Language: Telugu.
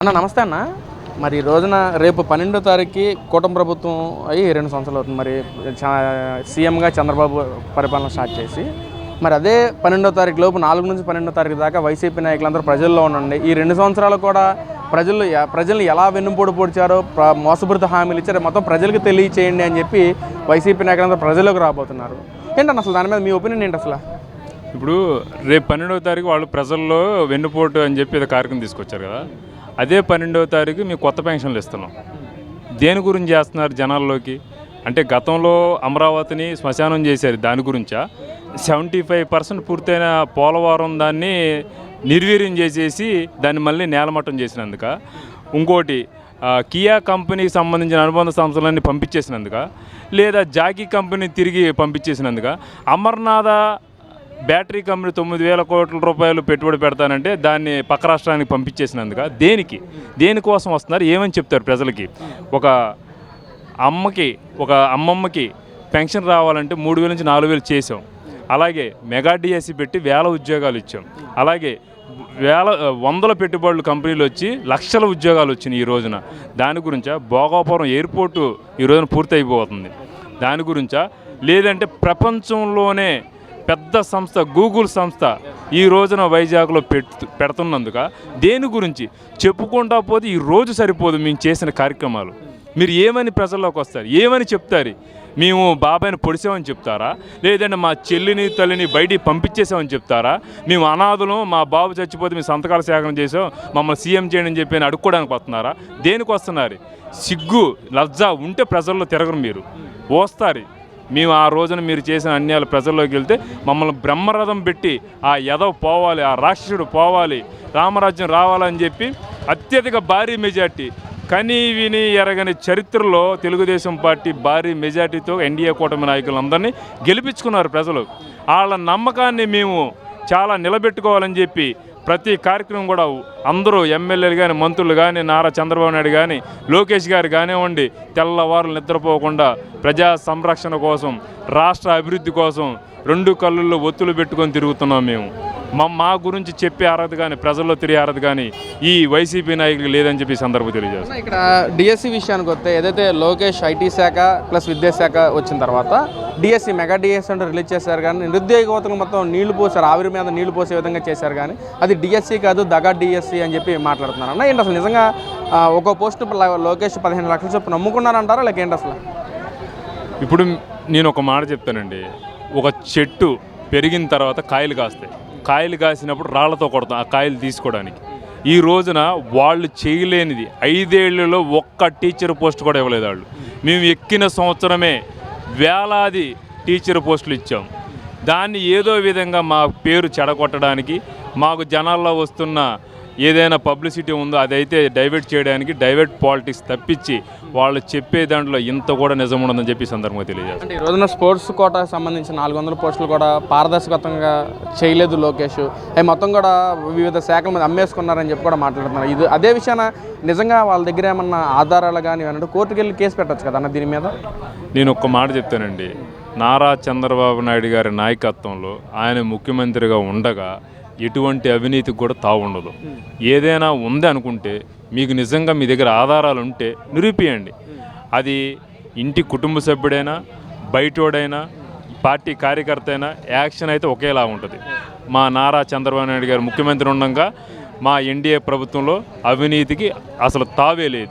అన్న నమస్తే అన్న. మరి ఈ రోజున రేపు 12వ తారీఖుకి కూటమి ప్రభుత్వం అయ్యి 2 సంవత్సరాలు అవుతుంది. మరి సీఎంగా చంద్రబాబు పరిపాలన స్టార్ట్ చేసి మరి అదే 12వ తారీఖు లోపు 4 నుంచి 12వ తారీఖు దాకా వైసీపీ నాయకులందరూ ప్రజల్లో ఉండండి. ఈ 2 సంవత్సరాలు కూడా ప్రజల్ని ఎలా వెన్నుపోటు పొడిచారో, మోసపూరిత హామీలు ఇచ్చారో మొత్తం ప్రజలకు తెలియచేయండి అని చెప్పి వైసీపీ నాయకులందరూ ప్రజల్లోకి రాబోతున్నారు. ఏంటన్న అసలు దాని మీద మీ ఒపీనియన్ ఏంటి అసలు? ఇప్పుడు రేపు 12వ తారీఖు వాళ్ళు ప్రజల్లో వెన్నుపోటు అని చెప్పి ఇది కార్యక్రమం తీసుకొచ్చారు కదా. అదే 12వ తారీఖు మీకు కొత్త పెన్షన్లు ఇస్తున్నాం. దేని గురించి చేస్తున్నారు జనాల్లోకి అంటే, గతంలో అమరావతిని శ్మశానం చేశారు, దాని గురించా? 75% పూర్తయిన పోలవరం దాన్ని నిర్వీర్యం చేసేసి దాన్ని మళ్ళీ నేలమట్టం చేసినందుక, ఇంకోటి కియా కంపెనీకి సంబంధించిన అనుబంధ సంస్థలన్నీ పంపించేసినందుక, లేదా జాకీ కంపెనీ తిరిగి పంపించేసినందుక, అమర్నాథ బ్యాటరీ కంపెనీ 9,000 కోట్ల రూపాయలు పెట్టుబడి పెడతానంటే దాన్ని పక్క రాష్ట్రానికి పంపించేసినందుక, దేనికోసం వస్తున్నారు, ఏమని చెప్తారు ప్రజలకి? ఒక అమ్మమ్మకి పెన్షన్ రావాలంటే 3,000 నుంచి 4,000 చేసాం. అలాగే మెగా డిఎస్సి పెట్టి 1,000 ఉద్యోగాలు ఇచ్చాం. అలాగే వందల పెట్టుబడులు కంపెనీలు వచ్చి లక్షల ఉద్యోగాలు వచ్చినాయి ఈ రోజున. దాని గురించా? భోగాపురం ఎయిర్పోర్టు ఈ రోజున పూర్తి అయిపోతుంది, దాని గురించా? లేదంటే ప్రపంచంలోనే పెద్ద సంస్థ గూగుల్ సంస్థ ఈ రోజున వైజాగ్లో పెడుతున్నందుక, దేని గురించి చెప్పుకుంటా పోతే ఈ రోజు సరిపోదు మేము చేసిన కార్యక్రమాలు. మీరు ఏమని ప్రజల్లోకి వస్తారు, ఏమని చెప్తారు? మేము బాబాయిని పొడిసామని చెప్తారా? లేదంటే మా చెల్లిని తల్లిని బయటికి పంపించేసామని చెప్తారా? మేము అనాథులు, మా బాబు చచ్చిపోతే మేము సంతకాల సేకరణ చేసాం, మమ్మల్ని సీఎం చేయండి అని చెప్పి అడుక్కోవడానికి వస్తున్నారా? దేనికి వస్తున్నారు? సిగ్గు లజ్జ ఉంటే ప్రజల్లో తిరగరు, మీరు వస్తారు. మేము ఆ రోజున మీరు చేసిన అన్యాయాలు ప్రజల్లోకి వెళ్తే మమ్మల్ని బ్రహ్మరథం పెట్టి ఆ యదవ పోవాలి, ఆ రాక్షసుడు పోవాలి, రామరాజ్యం రావాలని చెప్పి అత్యధిక భారీ మెజార్టీ, కనీ విని ఎరగని చరిత్రలో తెలుగుదేశం పార్టీ భారీ మెజార్టీతో ఎన్డీఏ కూటమి నాయకులందరినీ గెలిపించుకున్నారు ప్రజలు. వాళ్ళ నమ్మకాన్ని మేము చాలా నిలబెట్టుకోవాలని చెప్పి ప్రతి కార్యక్రమం కూడా అందరూ ఎమ్మెల్యేలు కానీ, మంత్రులు కానీ, నారా చంద్రబాబు నాయుడు కానీ, లోకేష్ గారు కానివ్వండి, తెల్లవారులు నిద్రపోకుండా ప్రజా సంరక్షణ కోసం, రాష్ట్ర అభివృద్ధి కోసం 2 కళ్ళల్లో ఒత్తులు పెట్టుకొని తిరుగుతున్నాం మేము. మా గురించి చెప్పే అర్హత కానీ, ప్రజల్లో తిరిగే అర్హత కానీ ఈ వైసీపీ నాయకులకు లేదని చెప్పి సందర్భం తెలియజేస్తాం. ఇక్కడ డిఎస్సి విషయానికి వస్తే, ఏదైతే లోకేష్ ఐటీ శాఖ ప్లస్ విద్యాశాఖ వచ్చిన తర్వాత డిఎస్సి మెగా డిఎస్సి అంటే రిలీజ్ చేశారు, కానీ నిరుద్యోగవతలు మొత్తం నీళ్లు పోసారు, ఆవిరి మీద నీళ్లు పోసే విధంగా చేశారు. కానీ అది డిఎస్సి కాదు, దగా డిఎస్సి అని చెప్పి మాట్లాడుతున్నారు అన్న. ఏంటి అసలు నిజంగా ఒక్కో పోస్టు లోకేష్ 15 లక్షల చొప్పున నమ్ముకున్నారంటారా, లేక ఏంటి అసలు? ఇప్పుడు నేను ఒక మాట చెప్తానండి. ఒక చెట్టు పెరిగిన తర్వాత కాయలు కాస్తాయి. కాయలు కాసినప్పుడు రాళ్లతో కొడతాం ఆ కాయలు తీసుకోవడానికి. ఈ రోజున వాళ్ళు చేయలేనిది 5 ఏళ్లలో ఒక్క టీచర్ పోస్ట్ కూడా ఇవ్వలేదు వాళ్ళు. మేము ఎక్కిన సంవత్సరమే వేలాది టీచర్ పోస్టులు ఇచ్చాం. దాన్ని ఏదో విధంగా మా పేరు చెడగొట్టడానికి, మాకు జనాల్లో వస్తున్న ఏదైనా పబ్లిసిటీ ఉందో అదైతే డైవర్ట్ చేయడానికి, డైవర్ట్ పాలిటిక్స్ తప్పించి వాళ్ళు చెప్పే దాంట్లో ఇంత కూడా నిజం ఉండదని చెప్పి సందర్భంగా తెలియజేస్తారు. అంటే ఈ రోజున స్పోర్ట్స్ కోటాకు సంబంధించిన 400 పోస్టులు కూడా పారదర్శకంగా చేయలేదు లోకేష్. అవి మొత్తం కూడా వివిధ శాఖల మీద అమ్మేసుకున్నారని చెప్పి కూడా మాట్లాడుతున్నారు. ఇది అదే విషయాన నిజంగా వాళ్ళ దగ్గర ఏమన్నా ఆధారాలు కానీ అన్నట్టు కోర్టుకు వెళ్ళి కేసు పెట్టచ్చు కదా అన్న దీని మీద? నేను ఒక్క మాట చెప్తానండి. నారా చంద్రబాబు నాయుడు గారి నాయకత్వంలో ఆయన ముఖ్యమంత్రిగా ఉండగా ఎటువంటి అవినీతికి కూడా తావుండదు. ఏదైనా ఉంది అనుకుంటే, మీకు నిజంగా మీ దగ్గర ఆధారాలు ఉంటే నిరూపియండి. అది ఇంటి కుటుంబ సభ్యుడైనా, బయటోడైనా, పార్టీ కార్యకర్త అయినా యాక్షన్ అయితే ఒకేలా ఉంటుంది. మా నారా చంద్రబాబు నాయుడు గారు ముఖ్యమంత్రి ఉండగా మా ఎన్డీఏ ప్రభుత్వంలో అవినీతికి అసలు తావే లేదు.